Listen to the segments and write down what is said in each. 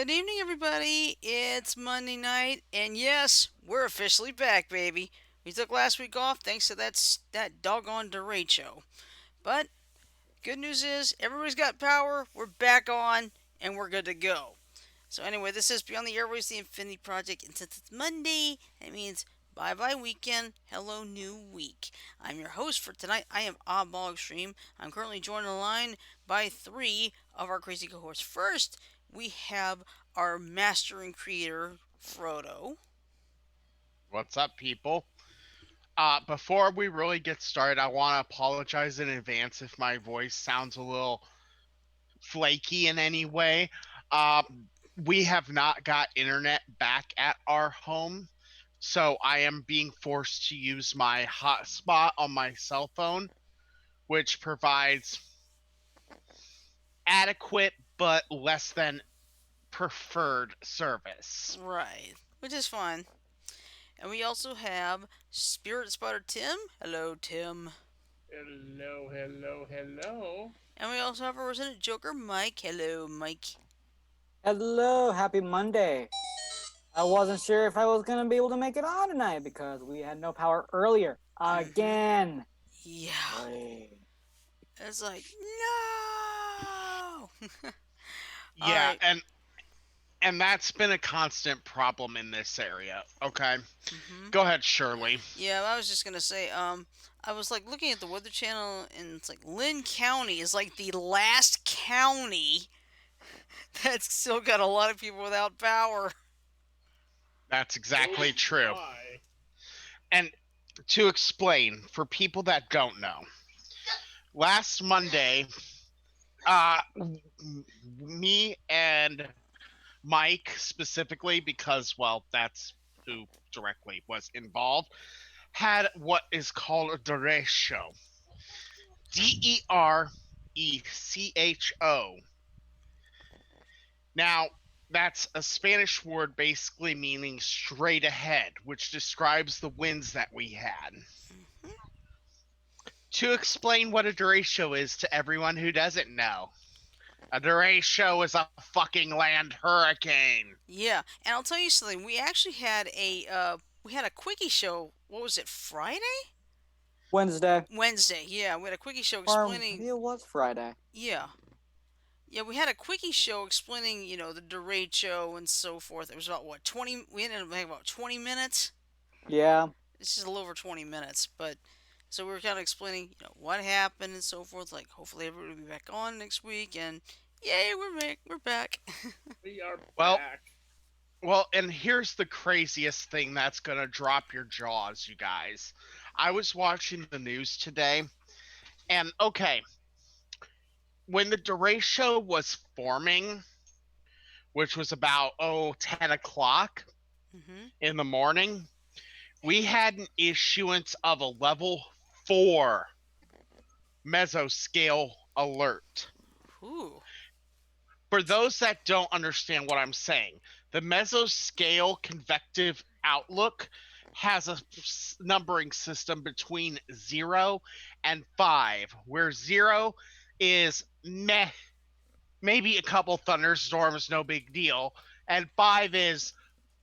Good evening, everybody. It's Monday night, and yes, we're officially back, baby. We took last week off thanks to that doggone derecho. But good news is everybody's got power. We're back on, and we're good to go. So anyway, this is Beyond the Airwaves, the Infinity Project, and since it's Monday, that means bye bye weekend, hello new week. I'm your host for tonight. I am Oddball Extreme. I'm currently joined on the line by three of our crazy cohorts. First, we have our master and creator, Frodo. What's up, people? Before we really get started, I want to apologize in advance if my voice sounds a little flaky in any way. We have not got internet back at our home, so I am being forced to use my hotspot on my cell phone, which provides adequate but less than preferred service. Right, which is fine. And we also have Spirit Spotter Tim. Hello, Tim. Hello, hello, hello. And we also have our resident Joker, Mike. Hello, Mike. Hello, happy Monday. I wasn't sure if I was gonna be able to make it on tonight because we had no power earlier. Mm-hmm. Again. Yeah. Wait. It's like, no! All Yeah, right. and that's been a constant problem in this area. Okay, Mm-hmm. go ahead, Shirley. Yeah, I was just gonna say, I was like looking at the Weather Channel, and it's like Lynn County is like the last county that's still got a lot of people without power. That's Oh exactly true. my. And to explain for people that don't know, last Monday, me and Mike specifically, because well, that's who directly was involved, had what is called a derecho. Derecho. Now, that's a Spanish word basically meaning straight ahead, which describes the winds that we had. Hmm. To explain what a derecho is to everyone who doesn't know, a derecho is a fucking land hurricane. Yeah, and I'll tell you something. We had a quickie show. What was it? Friday? Wednesday. Wednesday. Yeah, we had a quickie show Or explaining. maybe it was Friday. Yeah, yeah, we had a quickie show explaining, the derecho and so forth. It was about what 20. We ended up having about 20 minutes. Yeah. It's just a little over 20 minutes, but so we were kind of explaining, what happened and so forth. Like, hopefully everybody will be back on next week, and yay, we're back. We're back. We are Well, back. and here's the craziest thing that's gonna drop your jaws, you guys. I was watching the news today, and okay, when the derecho was forming, which was about 10 o'clock Hmm. in the morning, we had an issuance of a level 4 mesoscale alert. Ooh. For those that don't understand what I'm saying, the mesoscale convective outlook has a numbering system between 0 and 5, where 0 is meh, maybe a couple thunderstorms, no big deal, and 5 is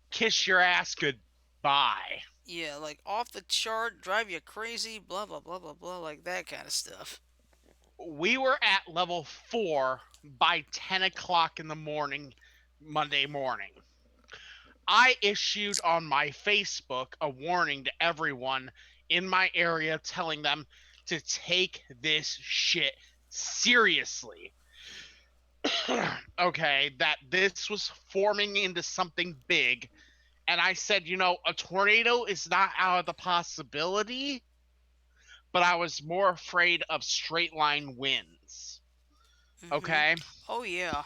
kiss your ass goodbye. Yeah, like off the chart, drive you crazy, blah blah blah blah blah, like that kind of stuff. We were at level 4 by 10 o'clock in the morning, Monday morning. I issued on my Facebook a warning to everyone in my area telling them to take this shit seriously. Okay, that this was forming into something big. And I said, a tornado is not out of the possibility, but I was more afraid of straight line winds. Hmm. Okay, Oh yeah.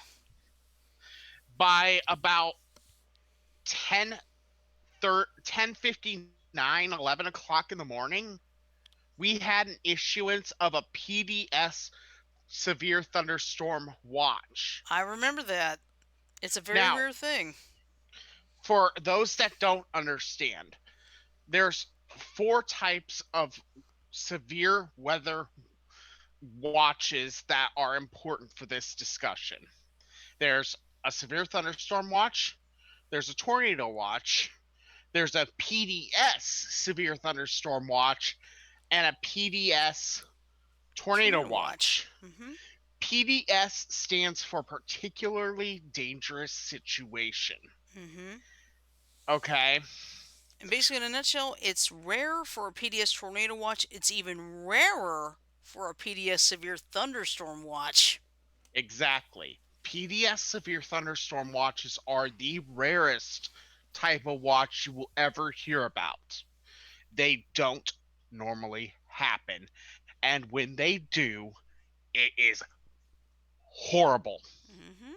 by about 10 10:59, 11 o'clock in the morning, we had an issuance of a PDS severe thunderstorm watch. I remember that. It's a very Now, rare thing. for those that don't understand, there's four types of severe weather watches that are important for this discussion. There's a severe thunderstorm watch, there's a tornado watch, there's a PDS severe thunderstorm watch, and a PDS tornado Tornado watch. watch. Mm-hmm. PDS stands for particularly dangerous situation. Mm-hmm. Okay, And basically, in a nutshell, it's rare for a PDS tornado watch. It's even rarer for a PDS severe thunderstorm watch. exactly. PDS severe thunderstorm watches are the rarest type of watch you will ever hear about. They don't normally happen. And when they do, it is horrible. Mm-hmm.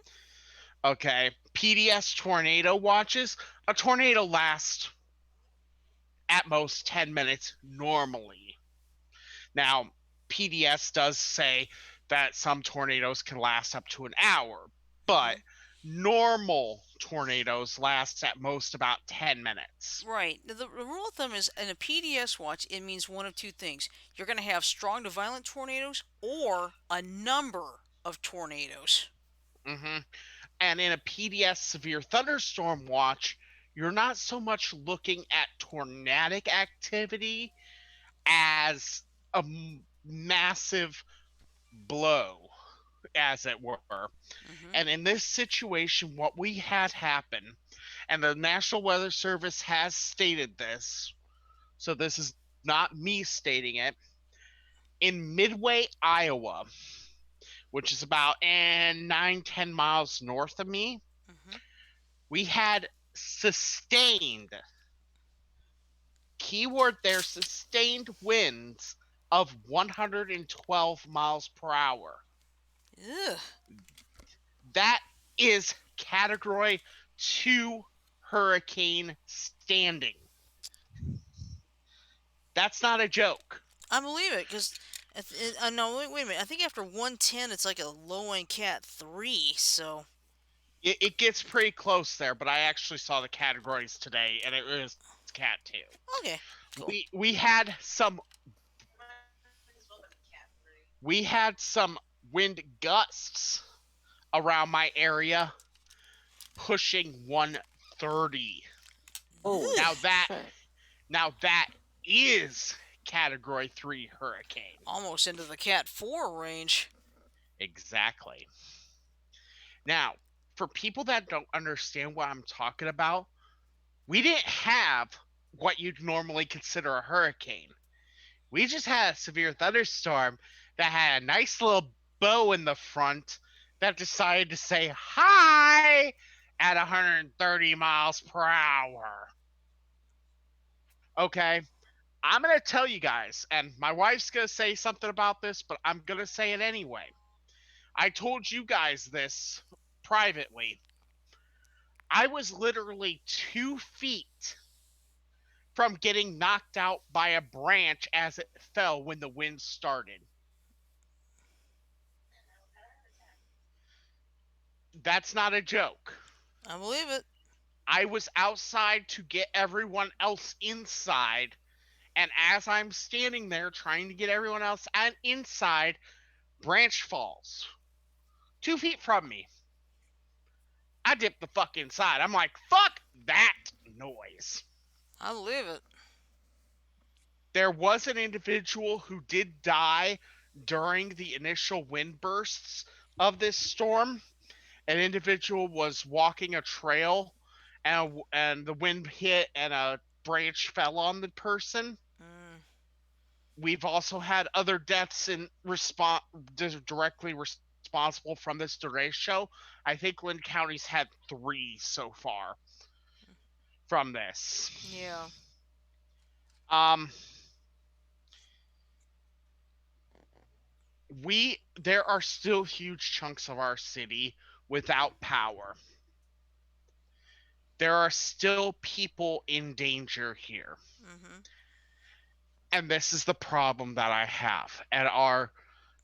Okay, PDS tornado watches. A tornado lasts at most 10 minutes normally. Now, PDS does say that some tornadoes can last up to an hour, Mm-hmm. but normal tornadoes last at most about 10 minutes. Right. The rule of thumb is in a PDS watch, it means one of two things. You're going to have strong to violent tornadoes or a number of tornadoes. Hmm. And in a PDS severe thunderstorm watch, you're not so much looking at tornadic activity as a massive blow, as it were. Mm-hmm. And in this situation, what we had happen, and the National Weather Service has stated this, so this is not me stating it, in Midway, Iowa, which is about 9-10 miles north of me, Mm-hmm. we had sustained, keyword there, sustained winds of 112 miles per hour. Ugh. That is category 2 hurricane standing. That's not a joke. I believe it because. No, wait a minute. I think after 110, it's like a low end cat 3. So. It gets pretty close there, but I actually saw the categories today, and it was cat 2. Okay. Cool. We had some wind gusts around my area pushing 130. Holy Now that shit. now that is category 3 hurricane. Almost into the cat 4 range. Exactly. Now, for people that don't understand what I'm talking about, we didn't have what you'd normally consider a hurricane. We just had a severe thunderstorm that had a nice little bow in the front that decided to say hi at 130 miles per hour. Okay, I'm going to tell you guys, and my wife's going to say something about this, but I'm going to say it anyway. I told you guys this privately. I was literally 2 feet from getting knocked out by a branch as it fell when the wind started. That's not a joke. I believe it. I was outside to get everyone else inside, and as I'm standing there trying to get everyone else inside, branch falls 2 feet from me. I dip the fuck inside. I'm like, fuck that noise. I believe it. There was an individual who did die during the initial wind bursts of this storm. An individual was walking a trail, and the wind hit and a branch fell on the person. Mm, We've also had other deaths in response directly responsible from this derecho. I think Lynn County's had 3 so far from this. yeah. Um, there are still huge chunks of our city without power. There are still people in danger here. Mm-hmm. And this is the problem that I have. And our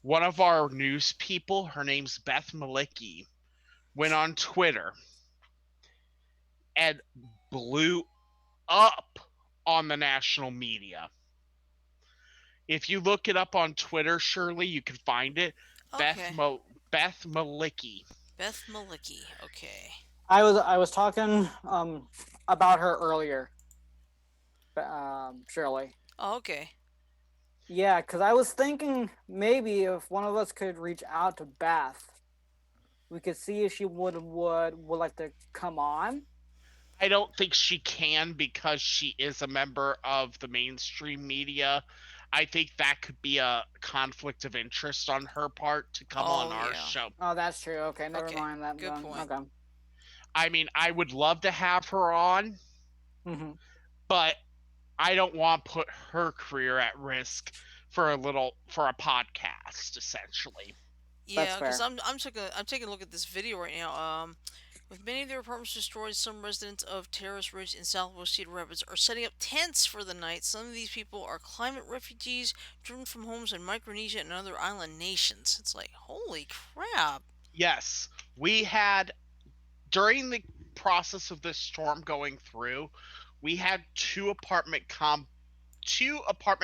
one of our news people, her name's Beth Malicki, went on Twitter and blew up on the national media. If you look it up on Twitter, Shirley, you can find it. Beth Okay. Beth Malicki. Beth Malicki. Okay. I was talking about her earlier, Shirley. Oh, okay. Yeah, because I was thinking maybe if one of us could reach out to Beth, we could see if she would like to come on. I don't think she can because she is a member of the mainstream media. I think that could be a conflict of interest on her part to come on Oh, our yeah. show. Oh, that's true. Okay, never Okay. mind that Good then. point. Okay. I mean, I would love to have her on, Hmm. but I don't want to put her career at risk for a podcast essentially. That's Yeah, because fair. I'm taking a look at this video right now. With many of their apartments destroyed, some residents of Terrace Ridge in Southwest Cedar Rapids are setting up tents for the night. Some of these people are climate refugees driven from homes in Micronesia and other island nations. It's like, holy crap. Yes, we had during the process of this storm going through, we had two apartment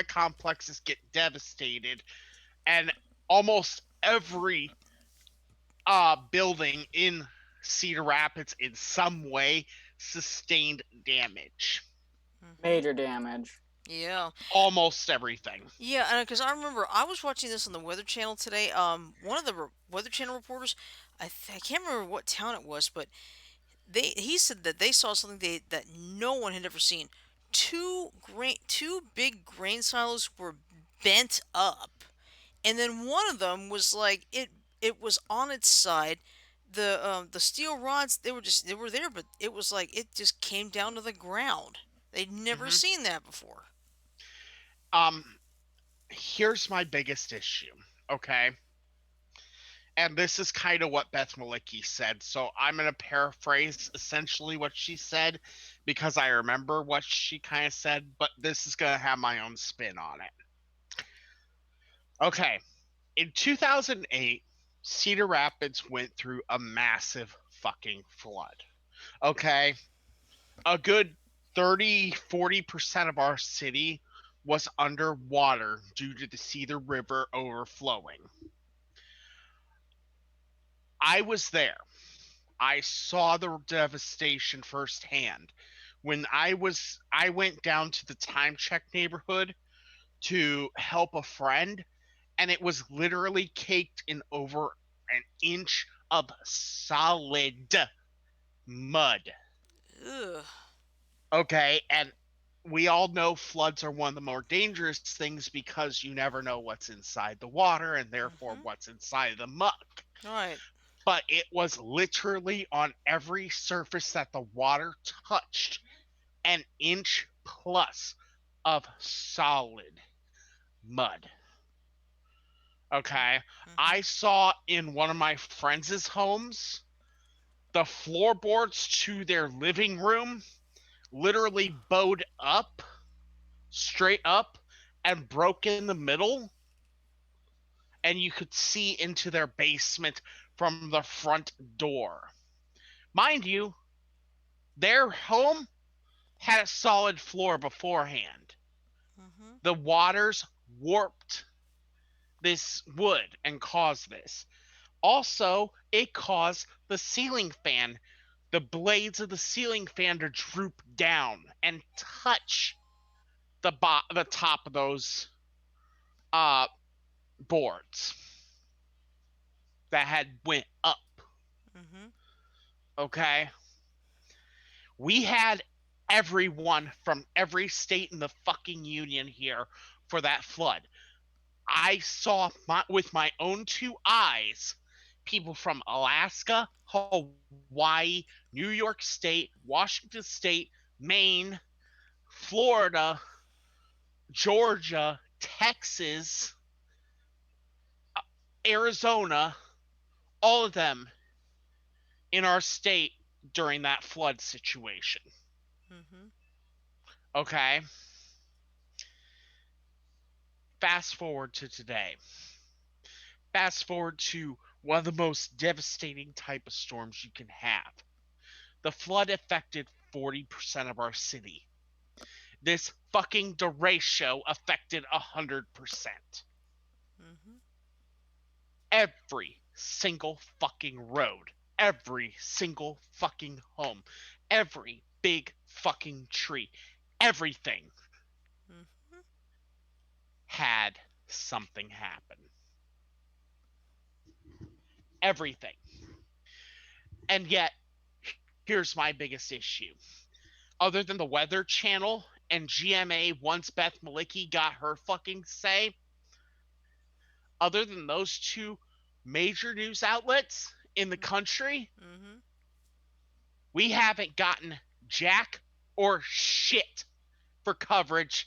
complexes get devastated, and almost every building in Cedar Rapids in some way sustained damage. Hmm. Major damage. Yeah. Almost everything. Yeah, because I remember I was watching this on the Weather Channel today. One of the Weather Channel reporters, I can't remember what town it was, but he said that they saw something that no one had ever seen. Two big grain silos were bent up, and then one of them was like it was on its side. The steel rods they were there, but it was like it just came down to the ground. They'd never Hmm. seen that before. Um, Here's my biggest issue. Okay, and this is kind of what Beth Malicki said. So I'm going to paraphrase essentially what she said because I remember what she kind of said, but this is going to have my own spin on it. Okay, in 2008, Cedar Rapids went through a massive fucking flood. Okay, a good 30-40% of our city was underwater due to the Cedar River overflowing. I was there. I saw the devastation firsthand. I went down to the Time Check neighborhood to help a friend, and it was literally caked in over an inch of solid mud. Ugh. Okay, and we all know floods are one of the more dangerous things because you never know what's inside the water and therefore Mhm. what's inside the muck. Right. But it was literally on every surface that the water touched an inch plus of solid mud. Okay. Mhm. I saw in one of my friends' homes the floorboards to their living room literally bowed up, straight up, and broke in the middle. And you could see into their basement from the front door. Mind you, their home had a solid floor beforehand. Mhm. The waters warped this wood and caused this. Also, it caused the ceiling fan, the blades of the ceiling fan to droop down and touch the top of those uh boards that had went up. Mhm. Okay, we had everyone from every state in the fucking union here for that flood. I saw with my own two eyes people from Alaska, Hawaii, New York State, Washington State, Maine, Florida, Georgia, Texas, Arizona, all of them in our state during that flood situation. Mhm. Okay? Fast forward to today. Fast forward to one of the most devastating type of storms you can have. The flood affected 40% of our city. This fucking derecho affected 100%. Mhm. Every single fucking road. every single fucking home, every big fucking tree, everything Mm-hmm. had something happen. Everything. And yet, here's my biggest issue. Other than the Weather Channel and GMA once Beth Malicki got her fucking say, other than those two major news outlets in the country, Mm-hmm. we haven't gotten jack or shit for coverage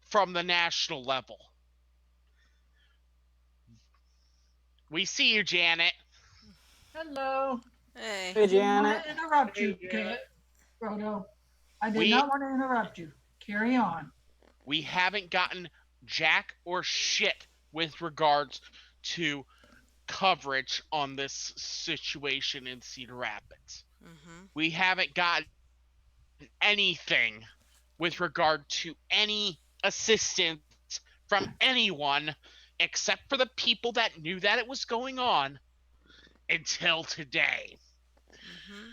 from the national level. We see you, Janet. Hello. Hey. I Hey, didn't want Janet. to interrupt Hey, you, Janet. Frodo. I did We not want to interrupt you. Carry on. we haven't gotten jack or shit with regards to coverage on this situation in Cedar Rapids. Mm-hmm. We haven't gotten anything with regard to any assistance from anyone except for the people that knew that it was going on until today. Mm-hmm.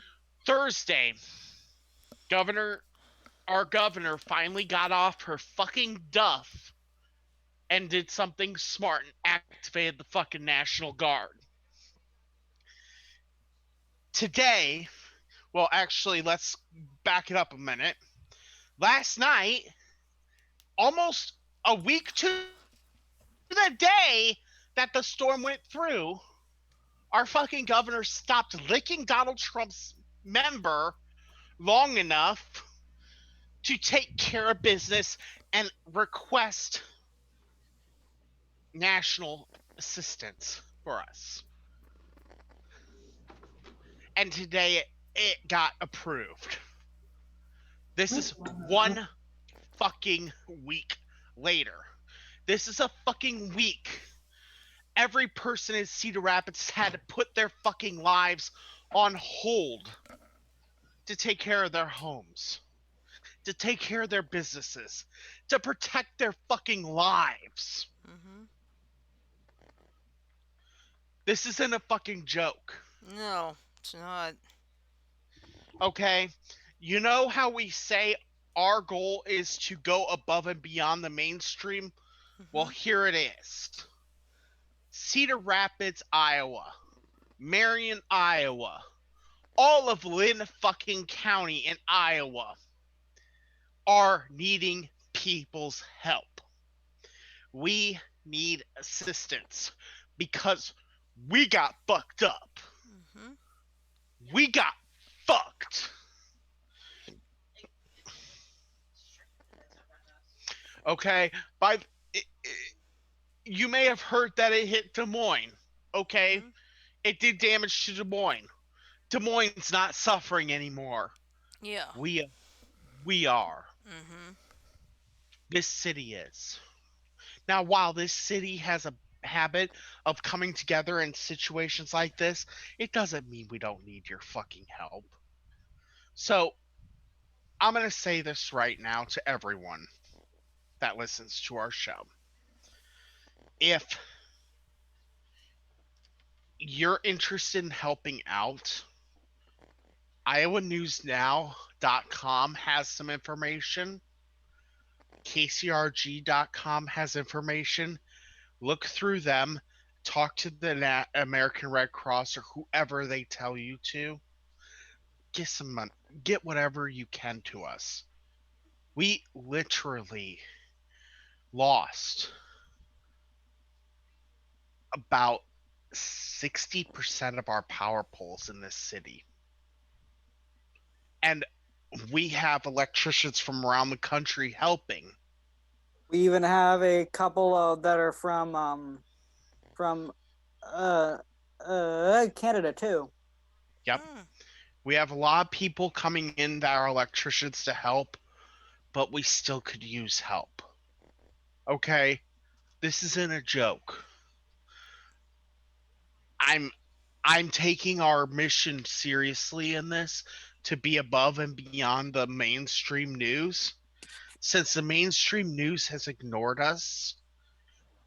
Thursday, Governor our governor finally got off her fucking duff and did something smart and activated the fucking National Guard. Today, well, actually, let's back it up a minute. Last night, almost a week to the day that the storm went through, our fucking governor stopped licking Donald Trump's member long enough to take care of business and request national assistance for us. And today it got approved. This is one fucking week later. This is a fucking week. Every person in Cedar Rapids had to put their fucking lives on hold to take care of their homes, to take care of their businesses, to protect their fucking lives. Mm-hmm. This isn't a fucking joke. No, it's not. Okay? You know how we say our goal is to go above and beyond the mainstream? Well, Mm-hmm. here it is. Cedar Rapids, Iowa, Marion, Iowa, all of Lynn fucking County in Iowa are needing people's help. We need assistance because we got fucked up. Mm-hmm. We got fucked. Okay? By you may have heard that it hit Des Moines. Okay? Mm-hmm. It did damage to Des Moines. Des Moines not suffering anymore. Yeah. We we are. Mm-hmm. This city is. Now, while this city has a habit of coming together in situations like this, it doesn't mean we don't need your fucking help. So, I'm going to say this right now to everyone that listens to our show. If you're interested in helping out, IowaNewsNow.com has some information. KCRG.com has information. Look through them. Talk to the American Red Cross or whoever they tell you to. Get some money. Get whatever you can to us. We literally lost about 60% of our power poles in this city. And we have electricians from around the country helping. We even have a couple that are from uh Canada too. Yep. Mm. We have a lot of people coming in that are electricians to help, but we still could use help. Okay? This isn't a joke. I'm I'm taking our mission seriously in this to be above and beyond the mainstream news. Since the mainstream news has ignored us,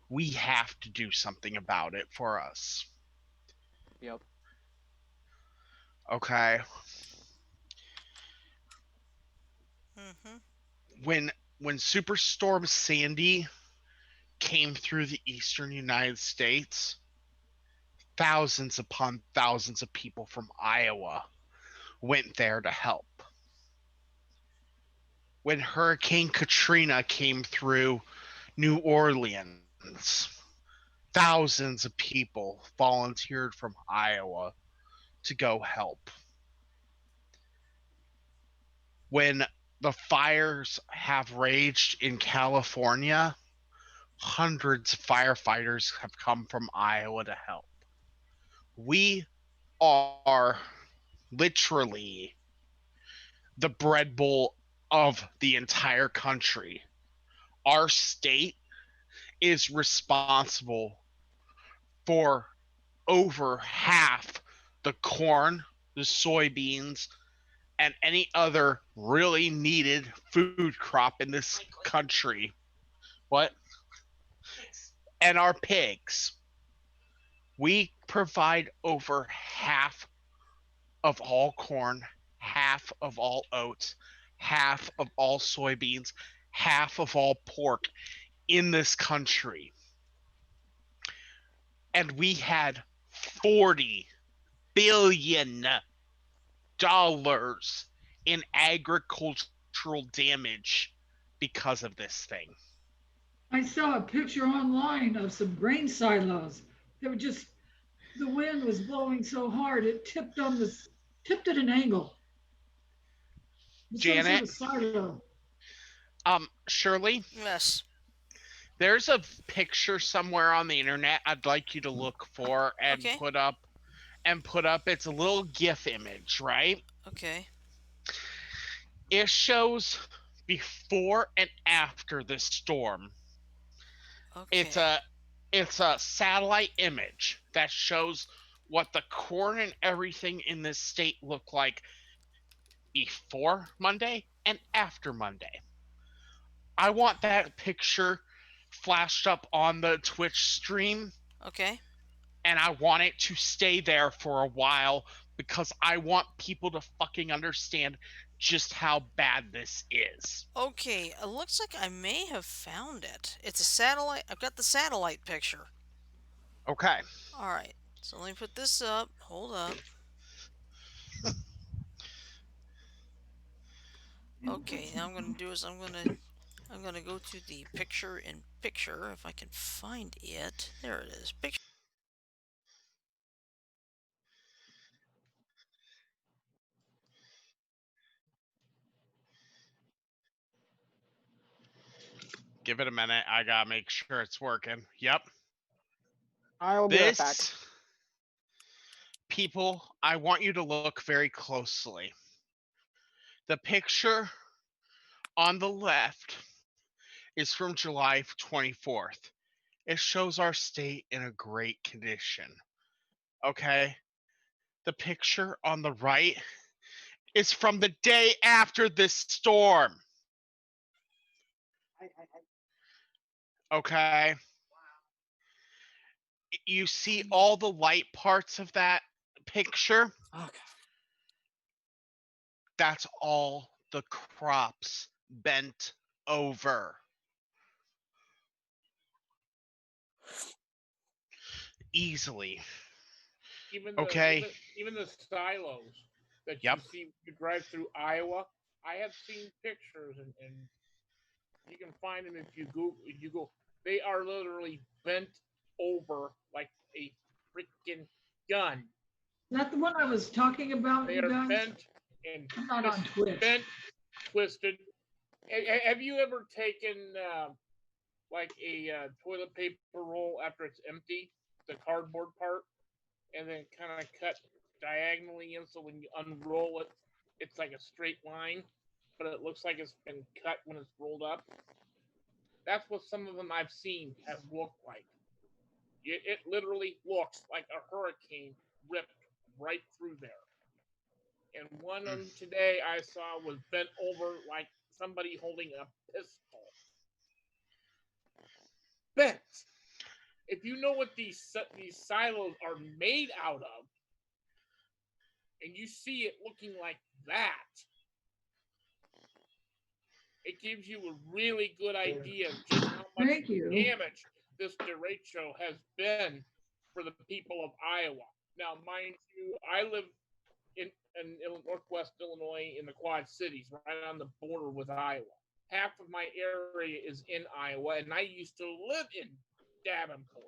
we have to do something about it for us. Yep. Okay. Mm-hmm. When Superstorm Sandy came through the eastern United States, thousands upon thousands of people from Iowa went there to help. When Hurricane Katrina came through New Orleans, thousands of people volunteered from Iowa to go help. When the fires have raged in California, hundreds of firefighters have come from Iowa to help. We are literally the bread bowl of the entire country. Our state is responsible for over half the corn, the soybeans, and any other really needed food crop in this country. What? And our pigs. We provide over half of all corn, half of all oats, half of all soybeans, half of all pork in this country. And we had $40 billion in agricultural damage because of this thing. I saw a picture online of some grain silos. They were just the wind was blowing so hard it tipped at an angle. It was some sort Janet, of silo. Shirley, Yes. there's a picture somewhere on the internet I'd like you to look for and Okay. put up. It's a little GIF image, right? Okay. It shows before and after this storm. It's Okay. a satellite image that shows what the corn and everything in this state look like before Monday and after Monday. I want that picture flashed up on the Twitch stream, Okay. and I want it to stay there for a while because I want people to fucking understand just how bad this is. Okay. It looks like I may have found it. It's a satellite. I've got the satellite picture. Okay. All right. So let me put this up. Hold up. Okay. Now I'm gonna do is I'm gonna go to the picture in picture if I can find it. There it is. Picture. Give it a minute. I gotta make sure it's working. Yep. I will be right back. This, people, I want you to look very closely. The picture on the left is from July 24th. It shows our state in a great condition. Okay? The picture on the right is from the day after this storm. Okay? You see all the light parts of that picture? Okay. That's all the crops bent over. Easily. Even the Okay? even the silos that you Yep. see you drive through Iowa. I have seen pictures, and you can find them if you go. They are literally bent over like a freaking gun. Is that the one I was talking about, They you are guys? bent and I'm not on twisted, Twitch. bent, twisted. Have you ever taken like a toilet paper roll after it's empty, the cardboard part, and then kind of cut diagonally in so when you unroll it, it's like a straight line, but it looks like it's been cut when it's rolled up? That's what some of them I've seen have looked like. It literally looks like a hurricane ripped right through there. And one of Mm. them today I saw was bent over like somebody holding a pistol. Bent. If you know what these silos are made out of, and you see it looking like that, it gives you a really good idea of just how much Thank you. damage this derecho has been for the people of Iowa. Now, mind you, I live in northwest Illinois in the Quad Cities, right on the border with Iowa. Half of my area is in Iowa, and I used to live in Davenport.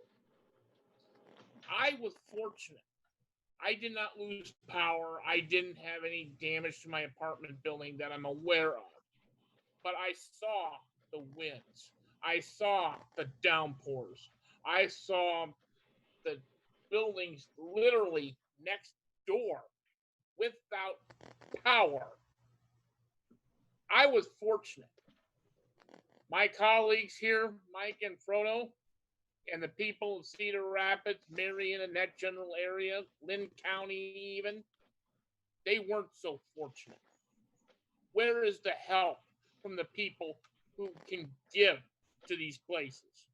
I was fortunate. I did not lose power. I didn't have any damage to my apartment building that I'm aware of. But I saw the winds. I saw the downpours. I saw the buildings literally next door without power. I was fortunate. My colleagues here, Mike and Frodo, and the people of Cedar Rapids, Marion, and that general area, Lynn County even, they weren't so fortunate. Where is the help from the people who can give to these places?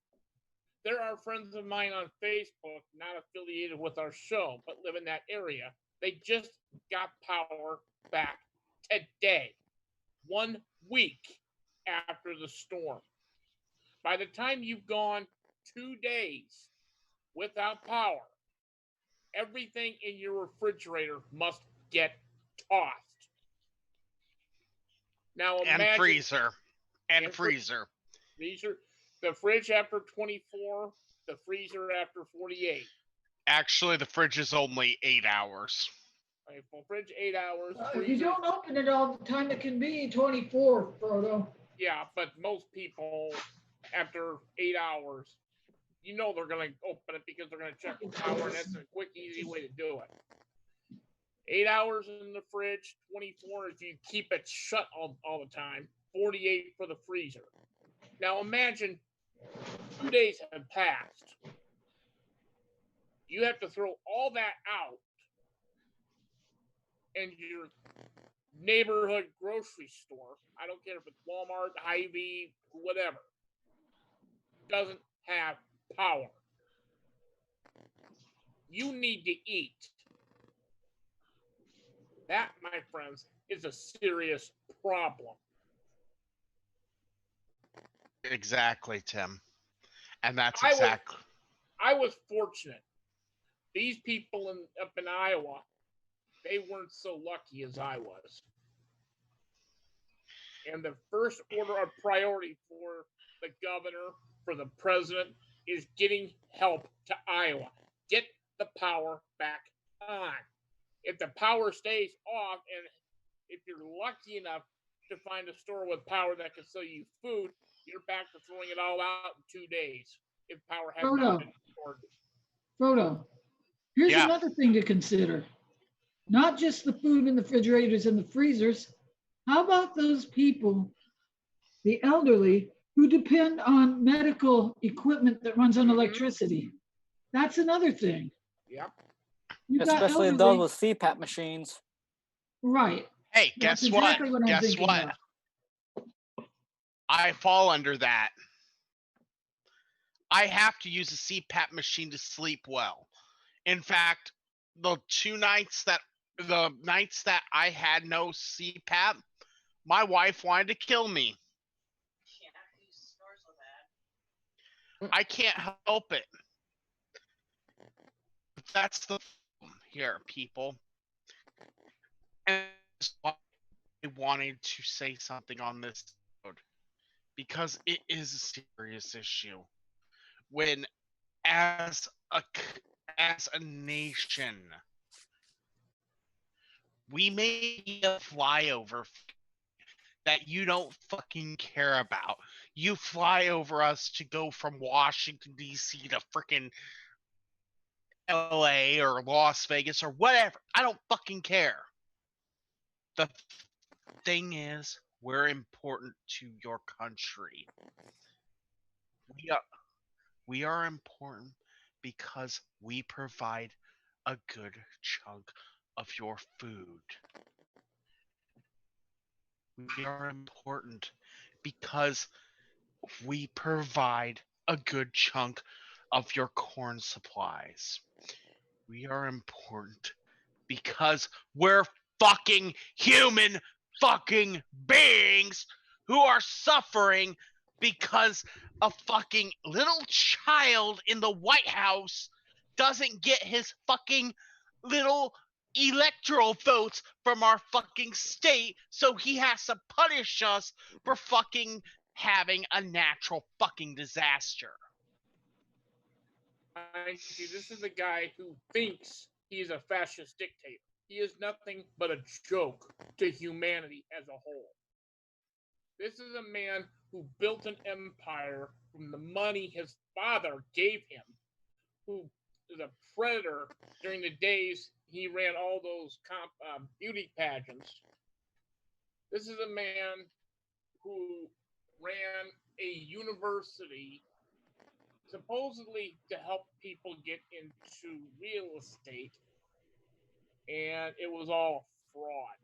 There are friends of mine on Facebook, not affiliated with our show, but live in that area. They just got power back today, 1 week after the storm. By the time you've gone 2 days without power, everything in your refrigerator must get tossed. Now And imagine, freezer. And and for freezer. these are the fridge after 24, the freezer after 48. Actually, the fridge is only 8 hours. Okay, full fridge 8 hours, If you freezer. don't open it all the time, it can be 24, Frodo. Yeah, but most people after 8 hours, you know they're gonna open it because they're gonna check for power, and that's a quick, easy way to do it. 8 hours in the fridge, 24 if you keep it shut all the time, 48 for the freezer. Now imagine 2 days have passed. You have to throw all that out, and your neighborhood grocery store, I don't care if it's Walmart, Hy-Vee, whatever, doesn't have power. You need to eat. That, my friends, is a serious problem. Exactly, Tim. And that's I was exactly. I was fortunate. These people up in Iowa, they weren't so lucky as I was. And the first order of priority for the governor, for the president, is getting help to Iowa. Get the power back on. If the power stays off, and if you're lucky enough to find a store with power that can sell you food, you're back to throwing it all out in 2 days if power has not been Frodo, restored. Frodo, here's Yeah, another thing to consider. Not just the food in the refrigerators and the freezers. How about those people, the elderly, who depend on medical equipment that runs on Mm-hmm. electricity? That's another thing. Yep. You've got Especially those elderly, with CPAP machines. right? hey, That's guess what? exactly what I'm Guess thinking what? of. I fall under that. I have to use a CPAP machine to sleep well. In fact, the nights that I had no CPAP, my wife wanted to kill me. I can't help it. That's the problem here, people. And that's why I wanted to say something on this episode because it is a serious issue. When as a nation, we may be a flyover that you don't fucking care about. You fly over us to go from Washington D.C. to freaking LA or Las Vegas or whatever. I don't fucking care. The thing is, we're important to your country. We are we are important because we provide a good chunk of your food. We are important because we provide a good chunk of your corn supplies. We are important because we're fucking human fucking beings who are suffering because a fucking little child in the White House doesn't get his fucking little electoral votes from our fucking state, so he has to punish us for fucking having a natural fucking disaster. Mind you, this is a guy who thinks he is a fascist dictator. He is nothing but a joke to humanity as a whole. This is a man who built an empire from the money his father gave him, who is a predator during the days he ran all those beauty pageants. This is a man who ran a university supposedly to help people get into real estate, and it was all fraud.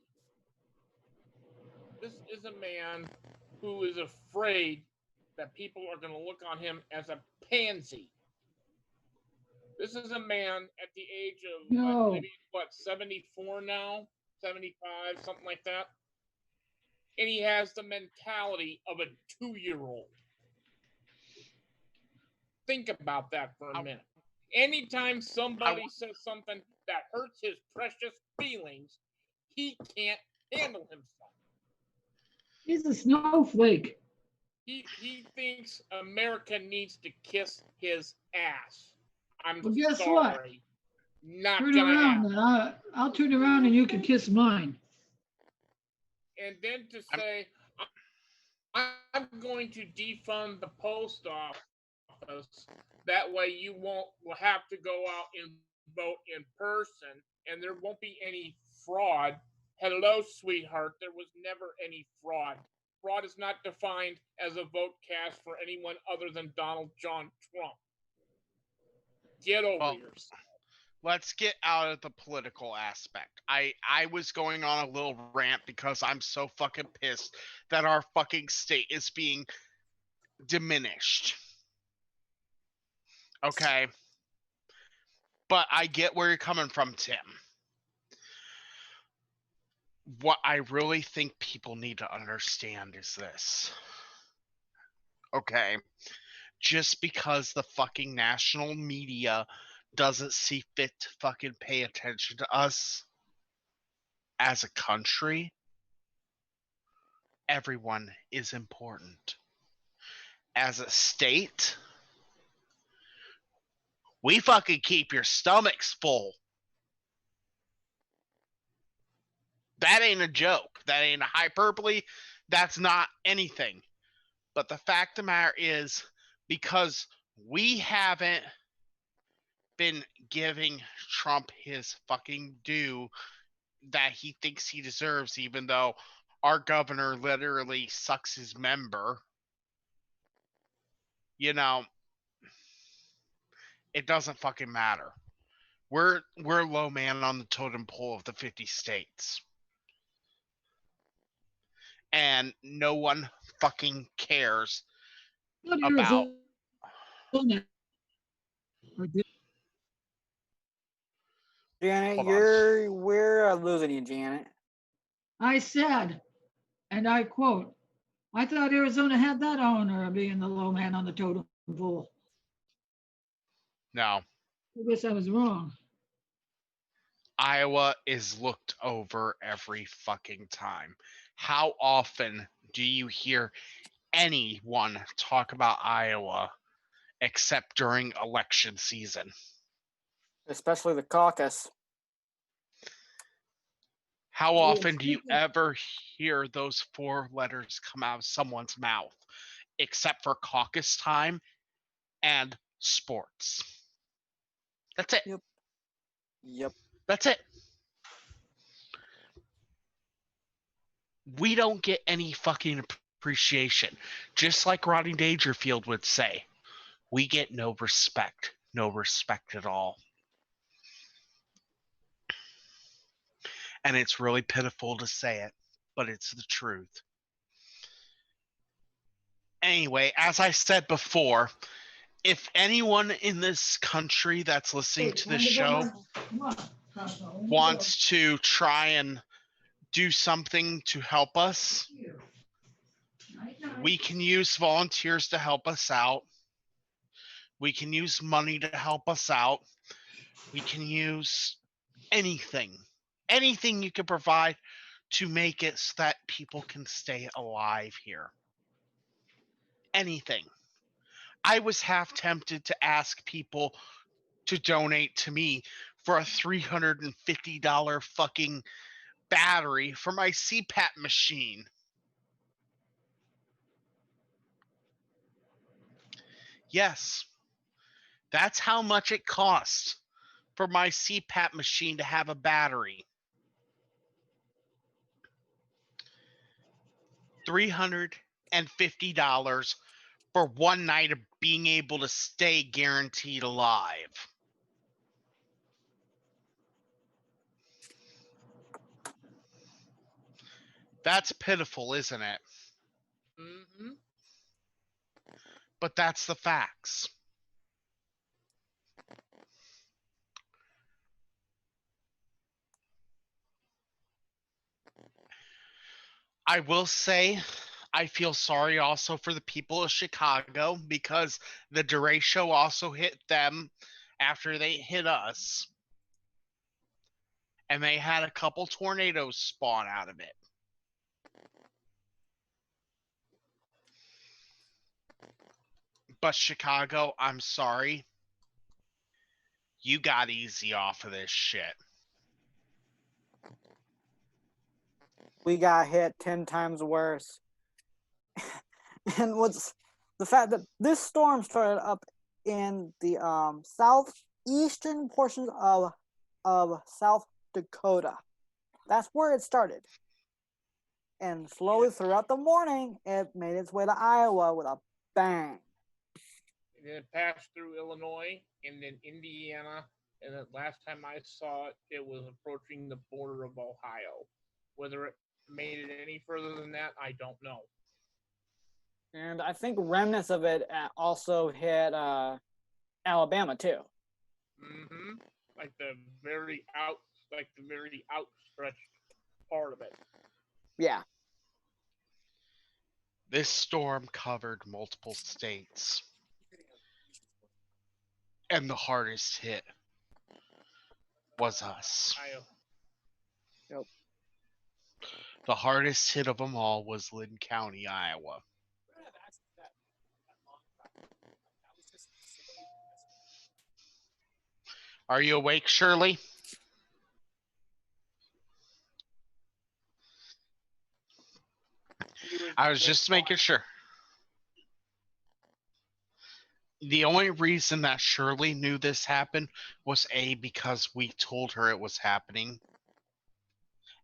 This is a man who is afraid that people are going to look on him as a pansy. This is a man at the age of, I believe No. he's what, 74 now? 75, something like that. And he has the mentality of a 2-year-old. Think about that for a minute. Anytime somebody says something that hurts his precious feelings, he can't handle himself. He's a snowflake. He thinks America needs to kiss his ass. I'm Well, guess sorry. what? Not Turn gonna around. happen. I'll turn around and you can kiss mine. And then to say, I'm going to defund the post office. That way you won't will have to go out and vote in person, and there won't be any fraud. Hello, sweetheart. There was never any fraud. Fraud is not defined as a vote cast for anyone other than Donald John Trump. Get over yourself. Let's get out of the political aspect. I was going on a little rant because I'm so fucking pissed that our fucking state is being diminished. Okay? But I get where you're coming from, Tim. What I really think people need to understand is this. Okay? Just because the fucking national media doesn't see fit to fucking pay attention to us as a country, everyone is important. As a state, we fucking keep your stomachs full. That ain't a joke. That ain't a hyperbole. That's not anything. But the fact of the matter is, because we haven't been giving Trump his fucking due that he thinks he deserves, even though our governor literally sucks his member, you know, it doesn't fucking matter. We're low man on the totem pole of the 50 states. And no one fucking cares Not about. Arizona. Janet, Hold on. we're losing you, Janet. I said, and I quote, I thought Arizona had that honor of being the low man on the totem pole. No. I guess I was wrong. Iowa is looked over every fucking time. How often do you hear anyone talk about Iowa except during election season? Especially the caucus. How often do you ever hear those 4 letters come out of someone's mouth except for caucus time and sports? That's it. Yep. That's it. We don't get any fucking appreciation. Just like Rodney Dangerfield would say, we get no respect. No respect at all. And it's really pitiful to say it, but it's the truth. Anyway, as I said before, if anyone in this country that's listening to this show, Come on. wants to try and do something to help us, we can use volunteers to help us out. We can use money to help us out. We can use anything, anything you can provide to make it so that people can stay alive here. Anything. I was half tempted to ask people to donate to me for a $350 fucking battery for my CPAP machine. Yes, that's how much it costs for my CPAP machine to have a battery. $350 for one night of being able to stay guaranteed alive. That's pitiful, isn't it? Mm-hmm. But that's the facts. I will say I feel sorry also for the people of Chicago because the derecho also hit them after they hit us. And they had a couple tornadoes spawn out of it. But Chicago, I'm sorry. You got easy off of this shit. We got hit 10 times worse. And what's the fact that this storm started up in the southeastern portions of South Dakota. That's where it started. And slowly throughout the morning, it made its way to Iowa with a bang. And then it passed through Illinois and then Indiana. And then last time I saw it, it was approaching the border of Ohio. Whether it made it any further than that, I don't know. And I think remnants of it also hit Alabama too. Mm-hmm. Like the very outstretched part of it. Yeah. This storm covered multiple states. And the hardest hit was us. Yep. The hardest hit of them all was Lynn County, Iowa. Are you awake, Shirley? I was just making sure. The only reason that Shirley knew this happened was A, because we told her it was happening,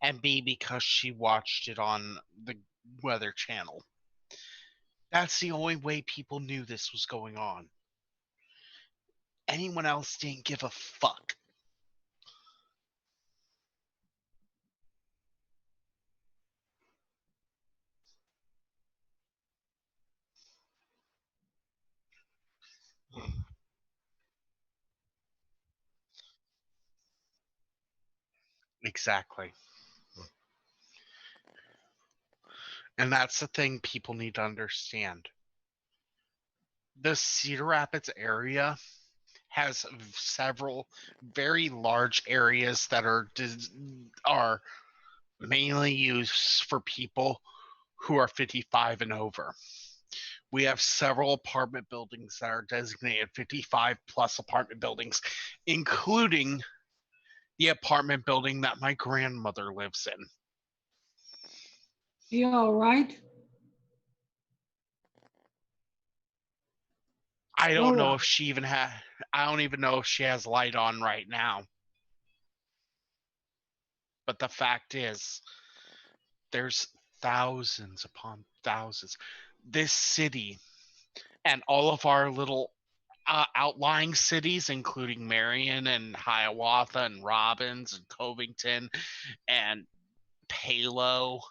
and B, because she watched it on the Weather Channel. That's the only way people knew this was going on. Anyone else didn't give a fuck. Exactly. And that's the thing people need to understand. The Cedar Rapids area has several very large areas that are mainly used for people who are 55 and over. We have several apartment buildings that are designated 55 plus apartment buildings, including the apartment building that my grandmother lives in. You all right? I don't know Lola. if she even has. I don't even know if she has light on right now. But the fact is, there's thousands upon thousands. This city and all of our little outlying cities, including Marion and Hiawatha and Robbins and Covington and Palo,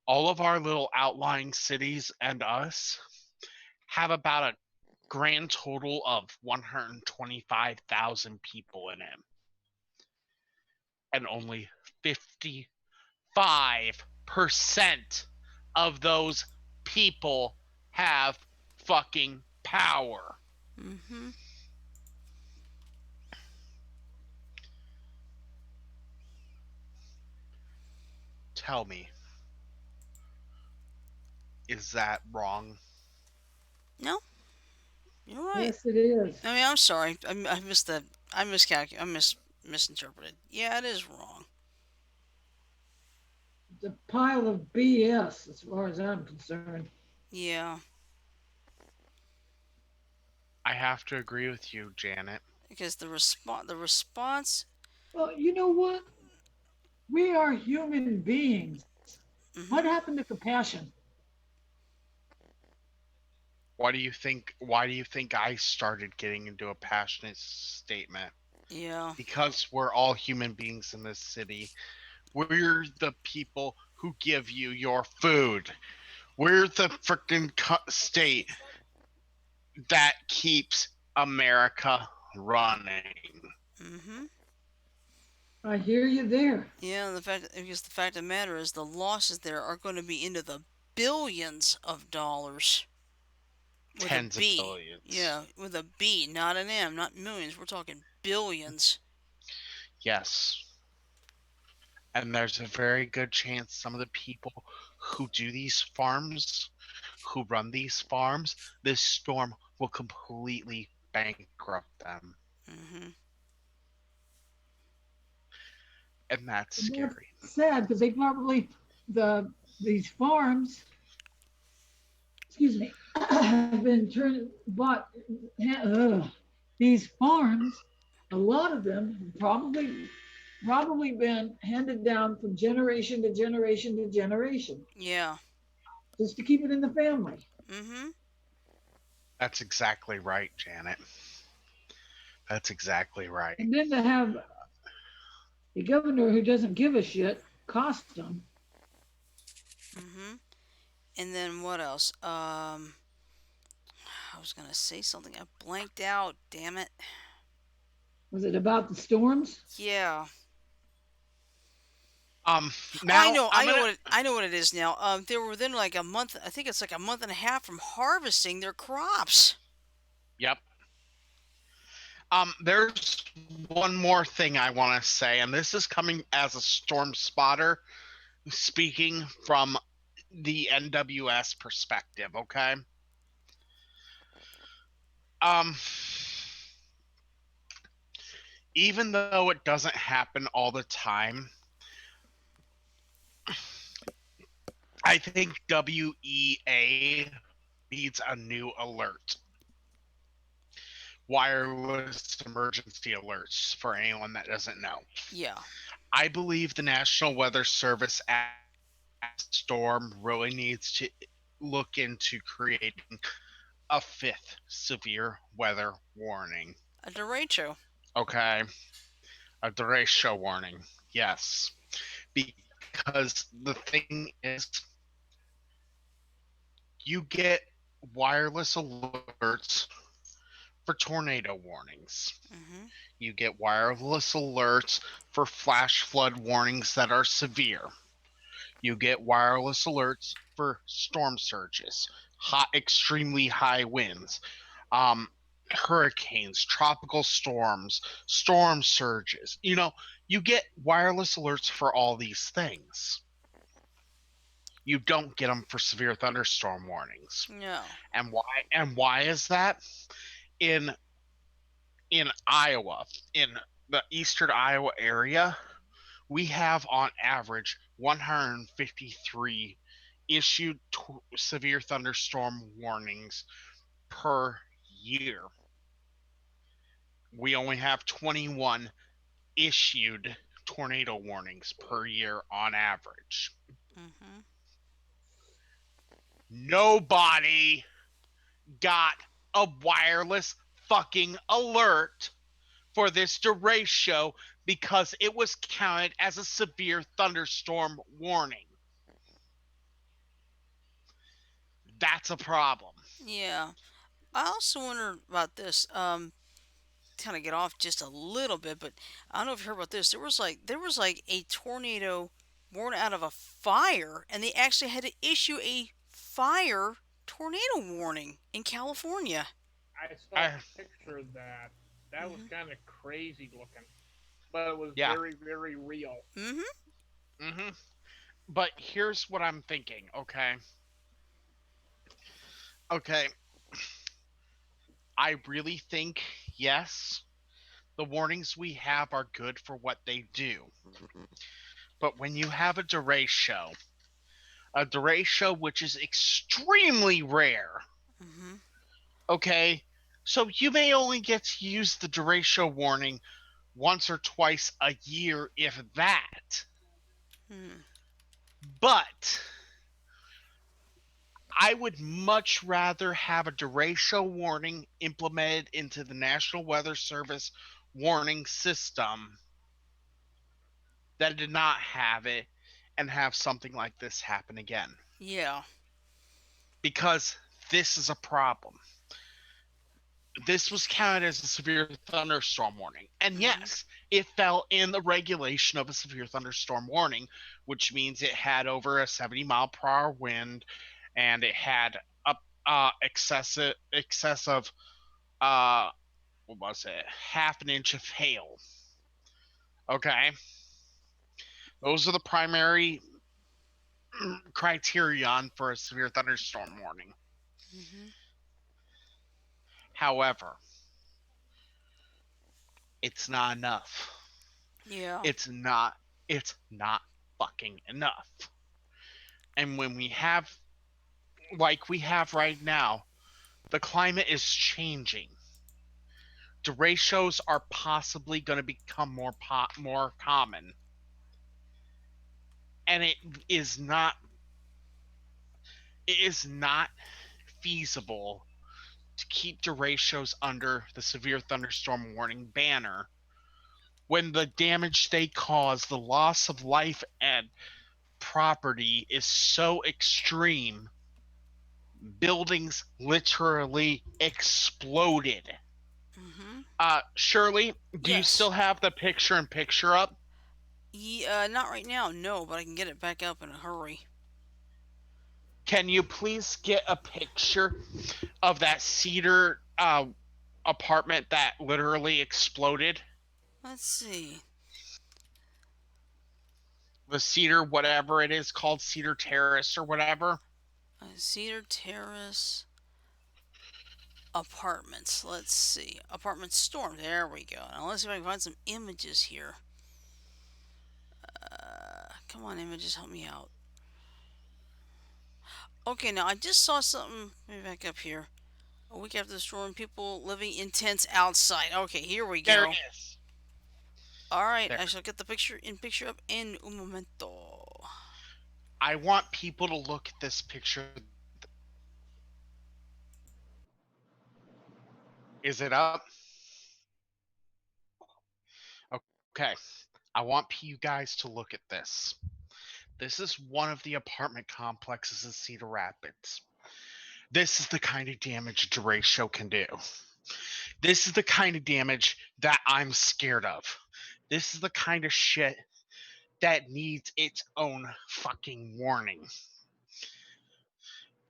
all of our little outlying cities and us have about a grand total of 125,000 people in it. and only 55% of those people have fucking power. Mm-hmm. Tell me, is that wrong? No, you're right. Yes, it is. I mean, I'm sorry. I missed that. I miscalculated. Misinterpreted. Yeah, it is wrong. It's a pile of BS as far as I'm concerned. Yeah, I have to agree with you, Janet. because the response. Well, you know what? We are human beings. What Mm-hmm. happened to compassion? Why do you think I started getting into a passionate statement? Yeah. Because we're all human beings in this city. We're the people who give you your food. We're the freaking state that keeps America running. Mm-hmm. I hear you there. Yeah. The fact of the matter is the losses there are going to be into the billions of dollars with a Tens of B. billions. Yeah, with a B, not an M, not millions. We're talking billions. Yes. And there's a very good chance some of the people who do these farms, who run these farms, this storm will completely bankrupt them. Mm-hmm. And that's And that's scary. sad because they probably these farms, excuse me, have been turned bought. These farms, a lot of them have probably been handed down from generation to generation to generation, Yeah. just to keep it in the family. Mm-hmm. That's exactly right, Janet. That's exactly right. And then to have a governor who doesn't give a shit cost them. Mm-hmm. And then what else? I was gonna say something. I blanked out. Damn it. Was it about the storms? Yeah. Um Oh, I now know. I'm I know gonna what. I know what it is now. They were within like a month. I think it's like a month and a half from harvesting their crops. Yep. There's one more thing I want to say, and this is coming as a storm spotter, speaking from the NWS perspective, okay? Um, even though it doesn't happen all the time, I think WEA needs a new alert. Wireless emergency alerts for anyone that doesn't know. Yeah. I believe the National Weather Service at storm really needs to look into creating a fifth severe weather warning. A derecho. Okay, a derecho warning. Yes, because the thing is, you get wireless alerts for tornado warnings. Mm-hmm. You get wireless alerts for flash flood warnings that are severe. You get wireless alerts for storm surges, hot, extremely high winds, um, hurricanes, tropical storms, storm surges. You get wireless alerts for all these things. You don't get them for severe thunderstorm warnings. No. And why is that? In in Iowa, in the eastern Iowa area, we have on average 153 issued severe thunderstorm warnings per year. We only have 21 issued tornado warnings per year on average. Mm-hmm. Nobody got a wireless fucking alert for this derecho because it was counted as a severe thunderstorm warning. That's a problem. Yeah. I also wonder about this. kind of get off just a little bit, but I don't know if you heard about this. There was like a tornado born out of a fire, and they actually had to issue a fire tornado warning in California. I saw I, a picture of that. That was Mhm. kind of crazy looking, but it was yeah. very, very real. Mhm. hmm But here's what I'm thinking. Okay. Okay. I really think yes, the warnings we have are good for what they do. But when you have a derecho which is extremely rare, Mhm. okay, so you may only get to use the derecho warning once or twice a year, if that. Mhm. But I would much rather have a derecho warning implemented into the National Weather Service warning system that did not have it and have something like this happen again. Yeah. Because this is a problem. This was counted as a severe thunderstorm warning. And Mhm. yes, it fell in the regulation of a severe thunderstorm warning, which means it had over a 70-mile-per-hour wind and it had up excessive what was it? Half an inch of hail. Okay. Those are the primary criterion for a severe thunderstorm warning. Mhm. However, it's not enough. Yeah. It's not fucking enough. And when we have like we have right now, the climate is changing. Derechos are possibly going to become more common, and it is not feasible to keep derechos under the severe thunderstorm warning banner when the damage they cause, the loss of life and property, is so extreme. Buildings literally exploded. Mhm. Shirley, do you Yes. still have the picture in picture up? Not right now, no, but I can get it back up in a hurry. Can you please get a picture of that cedar apartment that literally exploded? Let's see. The cedar, whatever it is called, Cedar Terrace or whatever. Cedar Terrace apartments. Let's see. Apartment storm. There we go. Now let's see if I can find some images here. Come on, images, help me out. Okay, now I just saw something. Let me back up here. A week after the storm, people living in tents outside. Okay, here we There it go. is. All right, There. I shall get the picture up in un momento. I want people to look at this picture. Is it up? Okay. I want you guys to look at this. This is one of the apartment complexes in Cedar Rapids. This is the kind of damage a derecho can do. This is the kind of damage that I'm scared of. This is the kind of shit that needs its own fucking warning.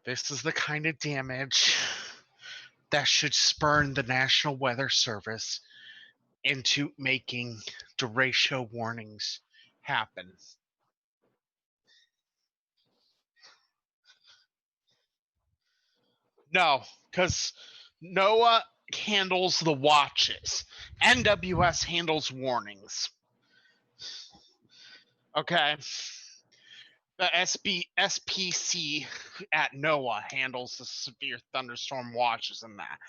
This is the kind of damage that should spurn the National Weather Service into making derecho warnings happen. No, because NOAA handles the watches. NWS handles warnings. Okay. The SPC at NOAA handles the severe thunderstorm watches and that.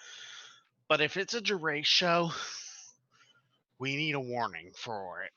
But if it's a derecho, we need a warning for it.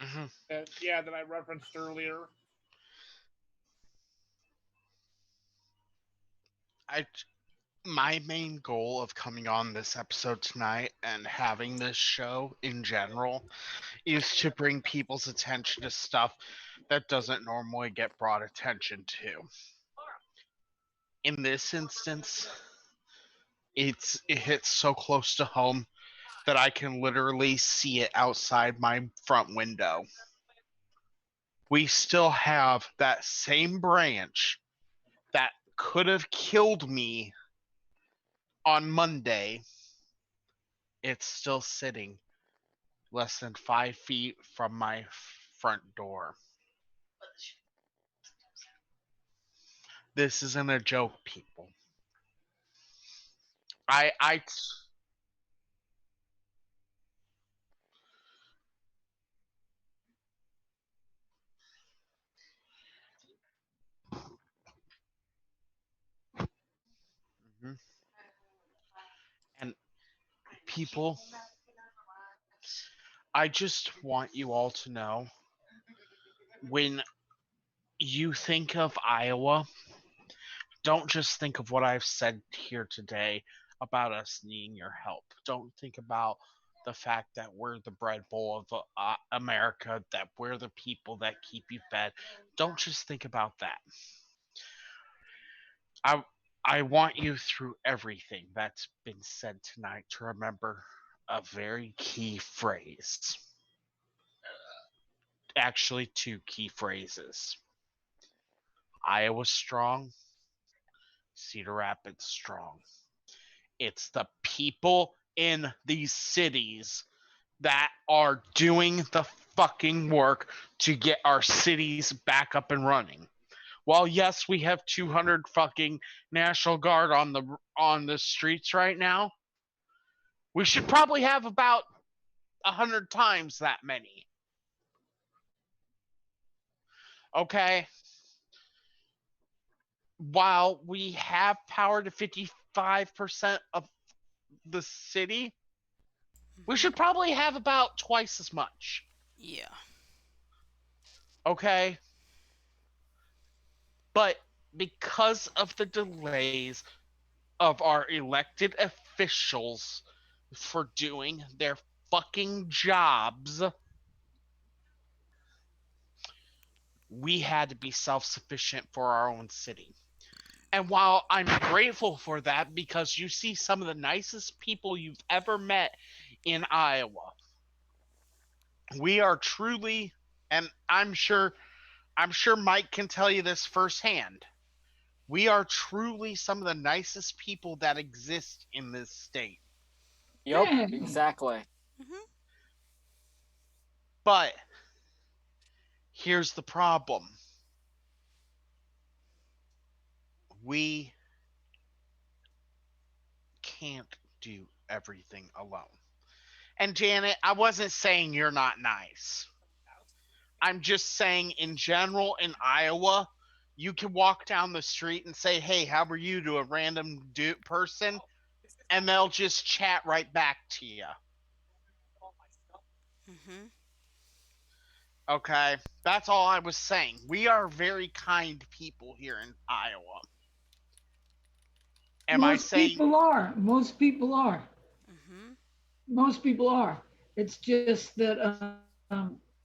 Hmm. Yeah, that I referenced earlier. I My main goal of coming on this episode tonight and having this show in general is to bring people's attention to stuff that doesn't normally get brought attention to. In this instance, it hits so close to home that I can literally see it outside my front window. We still have that same branch that could have killed me on Monday. It's still sitting less than 5 feet from my front door. This isn't a joke, people. I Mhm. And people, I just want you all to know, when you think of Iowa, don't just think of what I've said here today about us needing your help. Don't think about the fact that we're the bread bowl of America, that we're the people that keep you fed. Don't just think about that. I I want you through everything that's been said tonight to remember a very key phrase. Actually, two key phrases. Iowa strong, Cedar Rapids strong. It's the people in these cities that are doing the fucking work to get our cities back up and running. While yes, we have 200 fucking National Guard on the streets right now, we should probably have about 100 times that many. Okay? While we have power to 55% of the city, we Hmm. should probably have about twice as much. Yeah. Okay? But because of the delays of our elected officials for doing their fucking jobs, we had to be self sufficient for our own city. And while I'm grateful for that because you see some of the nicest people you've ever met in Iowa, we are truly, and I'm sure Mike can tell you this firsthand. We are truly some of the nicest people that exist in this state. Yup, Dang. exactly. Mhm. But here's the problem: we can't do everything alone. And Janet, I wasn't saying you're not nice. I'm just saying, in general, in Iowa, you can walk down the street and say, "Hey, how are you?" to a random person, and they'll just chat right back to you. Mhm. Okay, that's all I was saying. We are very kind people here in Iowa. Am I Most saying? people are. Most people are. Mhm. Most people are. It's just that,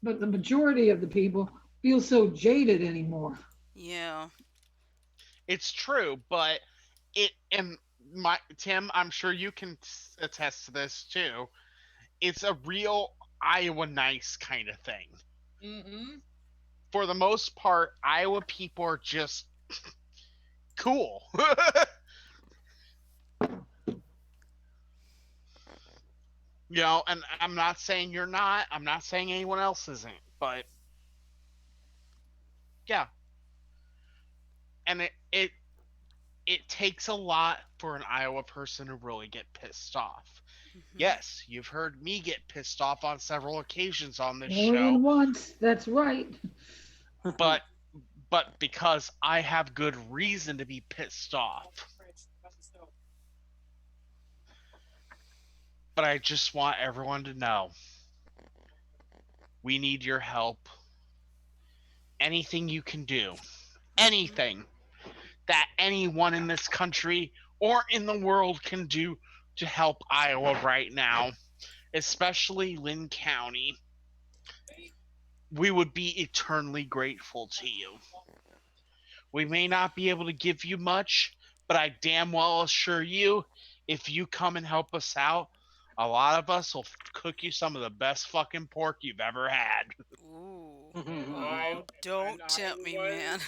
but the majority of the people feel so jaded anymore. Yeah. It's true, but it and my Tim, I'm sure you can attest to this too. It's a real Iowa nice kind of thing. Mm-hmm. For the most part, Iowa people are just cool. And I'm not saying you're not. I'm not saying anyone else isn't. But yeah, and it takes a lot for an Iowa person to really get pissed off. Mhm. Yes, you've heard me get pissed off on several occasions on this More show, than once. That's right. but because I have good reason to be pissed off. But I just want everyone to know we need your help. Anything you can do, Mhm. anything that anyone in this country or in the world can do to help Iowa right now, especially Lynn County, we would be eternally grateful to you. We may not be able to give you much, but I damn well assure you, if you come and help us out, a lot of us will cook you some of the best fucking pork you've ever had. Ooh. And Oh, don't tempt me, Iowa, man.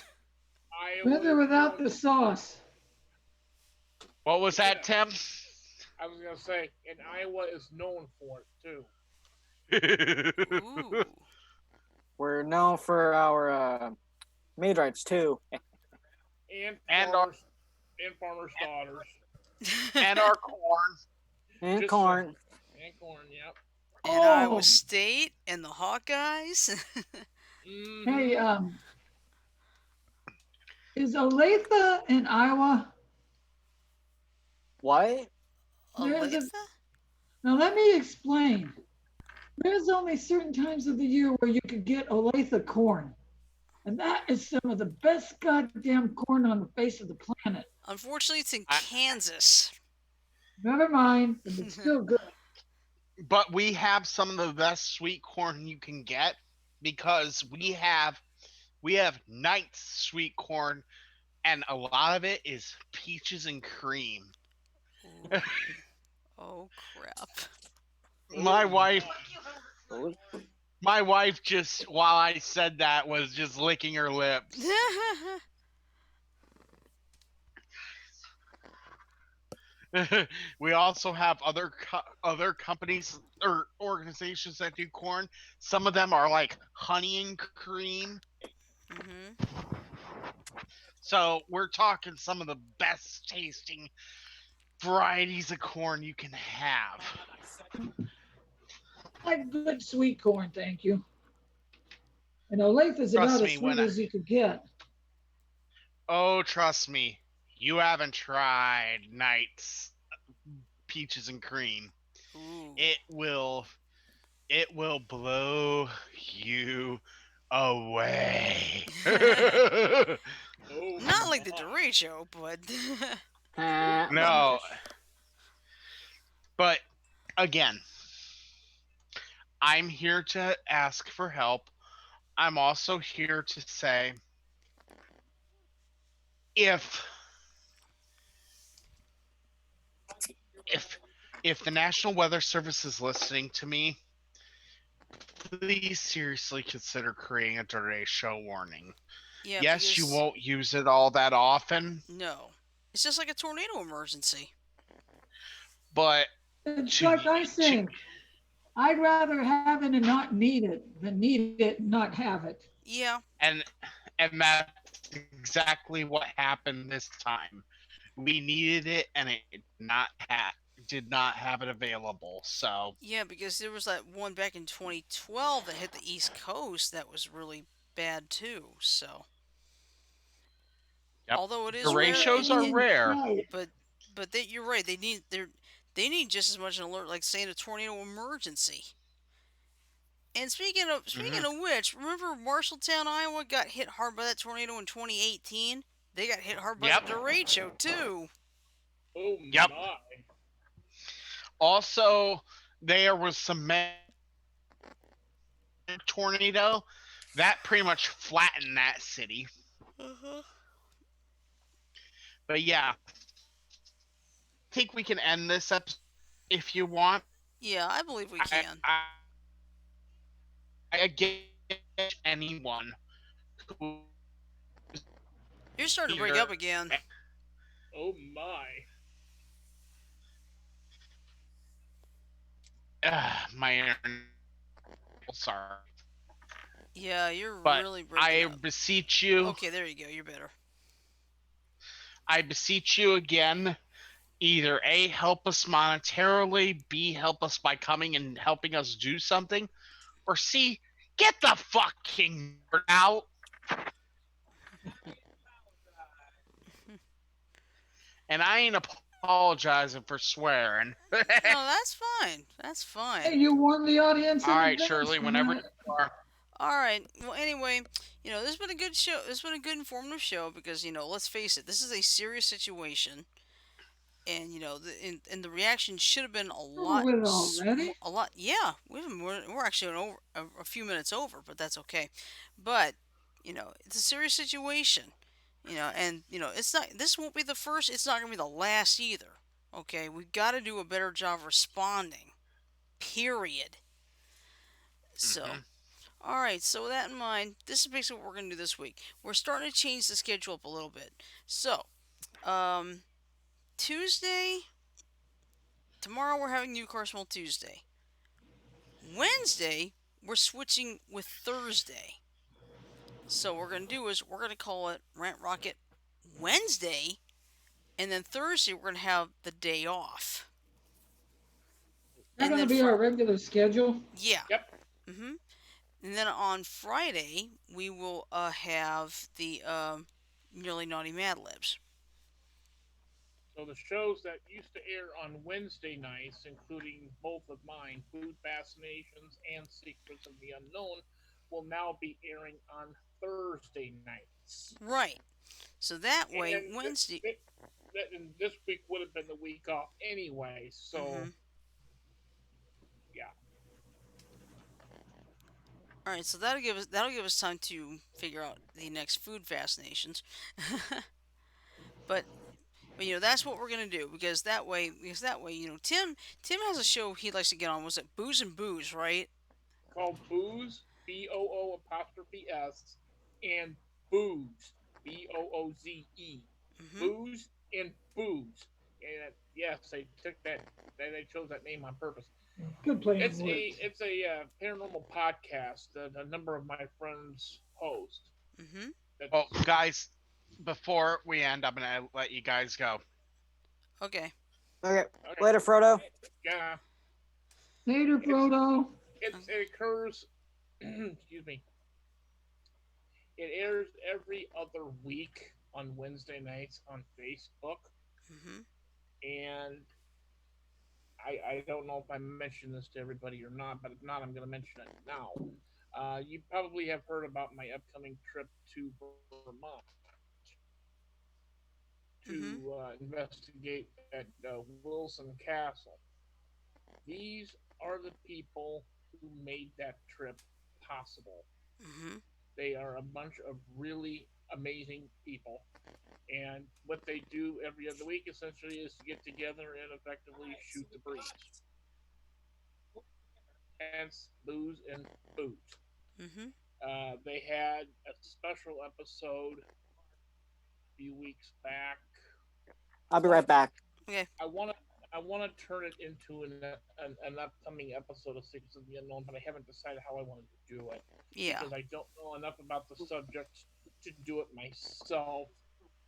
With Iowa or is without known. the sauce. What was that, Yeah, Tim? I was gonna say, and Iowa is known for it too. Ooh. We're known for our maid rights too, And and our farmers, and farmers' daughters. and our corn. and Just saying. corn. And corn. Yep. And Iowa Oh, State and the Hawkeyes. hey, Mm-hmm. is Olathe in Iowa? What? There's a Olathe? Now let me explain. There's only certain times of the year where you could get Olathe corn, and that is some of the best goddamn corn on the face of the planet. Unfortunately, it's in I, Kansas. Never mind, but it's still good. but we have some of the best sweet corn you can get because we have Knight's sweet corn, and a lot of it is peaches and cream. Ooh. Oh, crap. my Oh wife my. Oh, my wife just, while I said that, was just licking her lips. We also have other companies or organizations that do corn. Some of them are like honey and cream. Mhm. So we're talking some of the best tasting varieties of corn you can have. I like good sweet corn, thank you. And Olathe is Trust about as me when sweet I, as you could get. trust me, you haven't tried Knight's peaches and cream. Ooh. It will it will blow you away. Oh Not like the my. derecho, but Oh well, No, gosh. but again, I'm here to ask for help. I'm also here to say, if if if the National Weather Service is listening to me, please seriously consider creating a derecho warning. Yeah, Yes, you because won't use it all that often, no, it's just like a tornado emergency. but It's to like I to say, I'd rather have it and not need it than need it and not have it. Yeah, and and that's exactly what happened this time. We needed it and it did not have it available. So, yeah, because there was that one back in 2012 that hit the East Coast that was really bad too. So, yep. although it is rare, Derechos are rare. Right. but you're right. They need just as much an alert like saying a tornado emergency. And speaking Hmm. of which, remember Marshalltown, Iowa got hit hard by that tornado in 2018. They got hit hard by the Yep. derecho too. Oh Yep. my. Also, there was some tornado that pretty much flattened that city. Uh-huh. But yeah, I think we can end this episode if you want. Yeah, I believe we I can. I, I again anyone who You're starting to break here up again. Oh my. my internet. Sorry, Yeah, you're but really breaking I up. beseech you, Okay, there you go. You're better. I beseech you again. Either A, help us monetarily, B, help us by coming and helping us do something, or C, get the fucking word out. And I ain't apologizing for swearing. No, that's fine. That's Hey, fine. you warned the audience All in right, advance Shirley, for whenever that. you are. All right. Well, anyway, this has been a good show. This has been a good informative show because let's face it, this is a serious situation, and and the reaction should have been Over with already? a lot. Yeah, we're actually a few minutes over, but that's okay. But it's a serious situation. And it's not. This won't be the first. It's not gonna be the last either. Okay, we've got to do a better job responding. Period. So, Hmm. all right. So with that in mind, this is basically what we're gonna do this week. We're starting to change the schedule up a little bit. So, um, Tuesday. Tomorrow we're having New Car Smell Tuesday. Wednesday we're switching with Thursday. So what we're gonna do is we're gonna call it Rant Rocket Wednesday, and then Thursday we're gonna have the day off. Is that And going to then be our regular schedule? yeah. Yep. Mhm. And then on Friday we will have the nearly naughty Mad Libs. So the shows that used to air on Wednesday nights, including both of mine, Food Fascinations and Secrets of the Unknown, will now be airing on Thursday nights. Right. So that way And Wednesday. this week would have been the week off anyway. So Mhm. yeah, All right. So that'll give us time to figure out the next food fascinations. but that's what we're gonna do because that way Tim has a show he likes to get on. Was it Booze and Booze, right? called Booze, Boo apostrophe S, and Booze, Booze, Mhm. Booze and Booze. And yes, they took that. They chose that name on purpose. Good play on It's words. a paranormal podcast that a number of my friends host. Mhm. Well, That's guys, before we end, I'm going to let you guys go. Okay. Okay. okay. Later, Frodo. Yeah, Later, it's Frodo. it occurs. Excuse me. It airs every other week on Wednesday nights on Facebook, Mhm. and I don't know if I mentioned this to everybody or not, but if not, I'm going to mention it now. You probably have heard about my upcoming trip to Vermont Mhm. to investigate that Wilson Castle. These are the people who made that trip possible. Mhm. They are a bunch of really amazing people. And what they do every other week essentially is to get together and effectively shoot the breeze. Hence, booze and booze. Mhm. They had a special episode a few weeks back, I'll be right but back. Okay. I want to turn it into an upcoming episode of Secrets of the Unknown, but I haven't decided how I want to do it Yeah. because I don't know enough about the subject to do it myself.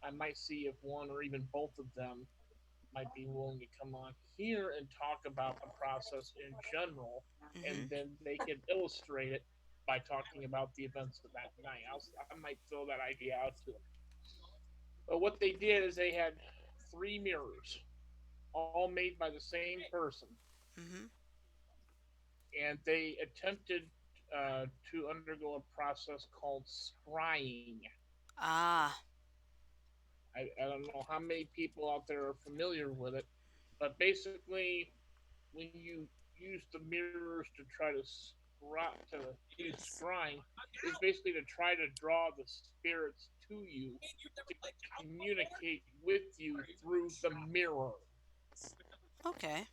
I might see if one or even both of them might be willing to come on here and talk about the process in general, and Mhm. then they could illustrate it by talking about the events of that night. I might throw that idea out to them. But what they did is they had three mirrors, all made by the same person, Mhm. and they attempted to undergo a process called scrying. Ah. I don't know how many people out there are familiar with it, but basically, when you use the mirrors to try to use scrying, is basically to try to draw the spirits to you to communicate with you through the mirror. Okay.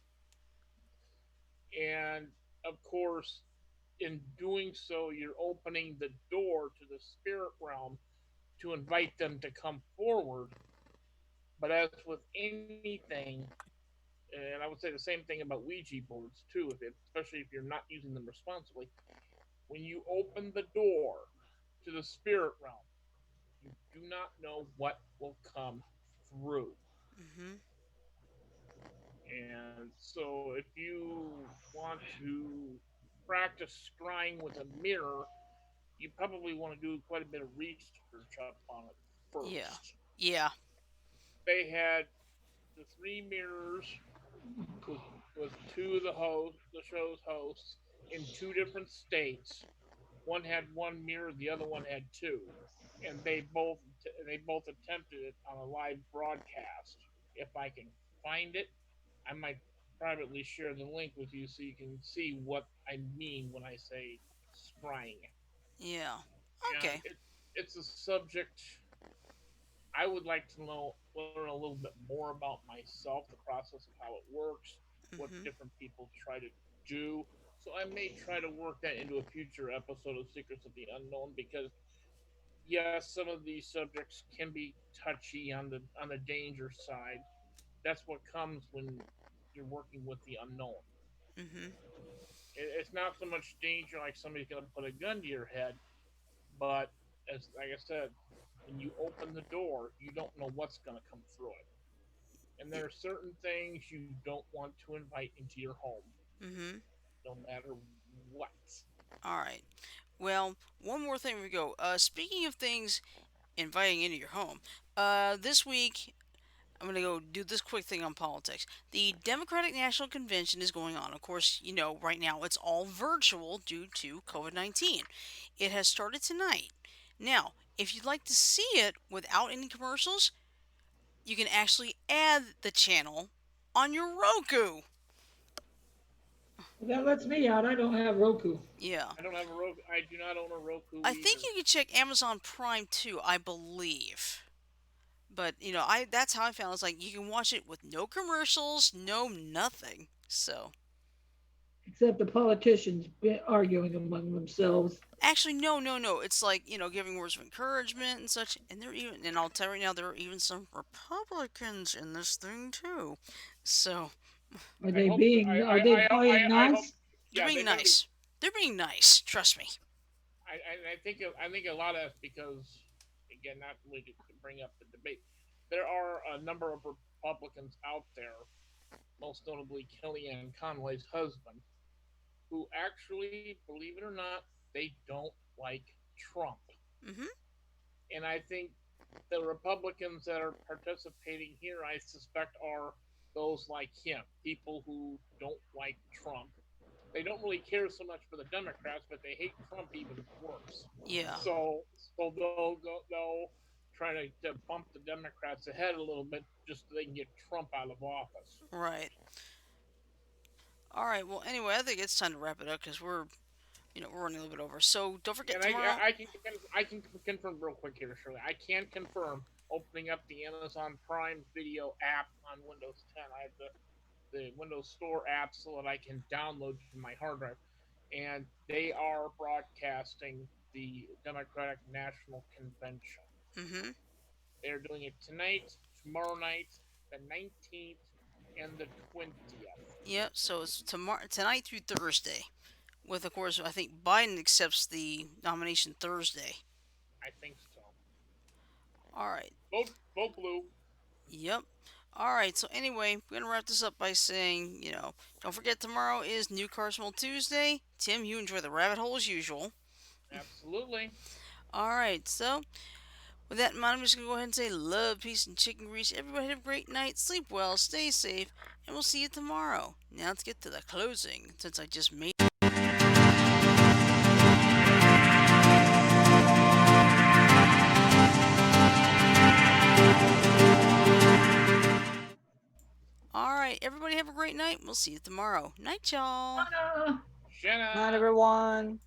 And of course, in doing so, you're opening the door to the spirit realm to invite them to come forward. But as with anything, and I would say the same thing about Ouija boards too, especially if you're not using them responsibly, when you open the door to the spirit realm, you do not know what will come through. Mhm. And so if you want to practice scrying with a mirror, you probably want to do quite a bit of research up on it Yeah. first. Yeah. They had the three mirrors with two of the show's hosts in two different states. One had one mirror, the other one had two, and they both attempted it on a live broadcast. If I can find it, I might privately share the link with you so you can see what I mean when I say scrying. Yeah. And Okay. it's a subject I would like to learn a little bit more about myself, the process of how it works, what Mhm. different people try to do. So I may try to work that into a future episode of Secrets of the Unknown because yes, some of these subjects can be touchy on the danger side. That's what comes when you're working with the unknown. Mhm. It's not so much danger like somebody's going to put a gun to your head, but as like I said, when you open the door, you don't know what's going to come through it. And there are certain things you don't want to invite into your home, Mhm. no matter what. All right. Well, one more thing we go. Speaking of things inviting into your home, this week I'm going to go do this quick thing on politics. The Democratic National Convention is going on. Of course, you know, right now it's all virtual due to COVID 19. It has started tonight. Now, if you'd like to see it without any commercials, you can actually add the channel on your Roku. That lets me out. I don't have Roku. Yeah. I don't have a Roku. I do not own a Roku I think either. you can check Amazon Prime too, I believe. But you know, I that's how I found it. It's like you can watch it with no commercials, no nothing. So Except the politicians arguing among themselves. actually, no, no, no. It's like you know, giving words of encouragement and such. And there even, and I'll tell you right now, there are even some Republicans in this thing too. So Are they playing I hope nice? they're yeah being they're going to be. nice. They're being nice. Trust me. I think a lot of that's because again not really to bring up the debate. There are a number of Republicans out there, most notably Kellyanne Conway's husband, who actually, believe it or not, they don't like Trump. Mhm. And I think the Republicans that are participating here, I suspect, are those like him, people who don't like Trump. They don't really care so much for the Democrats, but they hate Trump even worse. Yeah. So they'll try to bump the Democrats ahead a little bit just so they can get Trump out of office. Right. All right. Well, anyway, I think it's time to wrap it up because we're running a little bit over. So don't forget And tomorrow. I can confirm real quick here, Shirley. I can confirm opening up the Amazon Prime Video app on Windows 10. I have the Windows Store app so that I can download to my hard drive, and they are broadcasting the Democratic National Convention. Mm-hmm. They are doing it tonight, tomorrow night, the 19th, and the 20th. Yep. So it's tomorrow, tonight through Thursday. With, of course, I think Biden accepts the nomination Thursday. I think so. All right. Vote blue. Yep. All right. So anyway, we're gonna wrap this up by saying, don't forget tomorrow is New Carswell Tuesday. Tim, you enjoy the rabbit hole as usual. Absolutely. All right. So with that in mind, I'm just gonna go ahead and say love, peace, and chicken grease. Everybody have a great night. Sleep well. Stay safe, and we'll see you tomorrow. Now let's get to the closing, since I just made. All right. Everybody have a great night. We'll see you tomorrow. Night, y'all. Ta-da! Night, Shanna. everyone.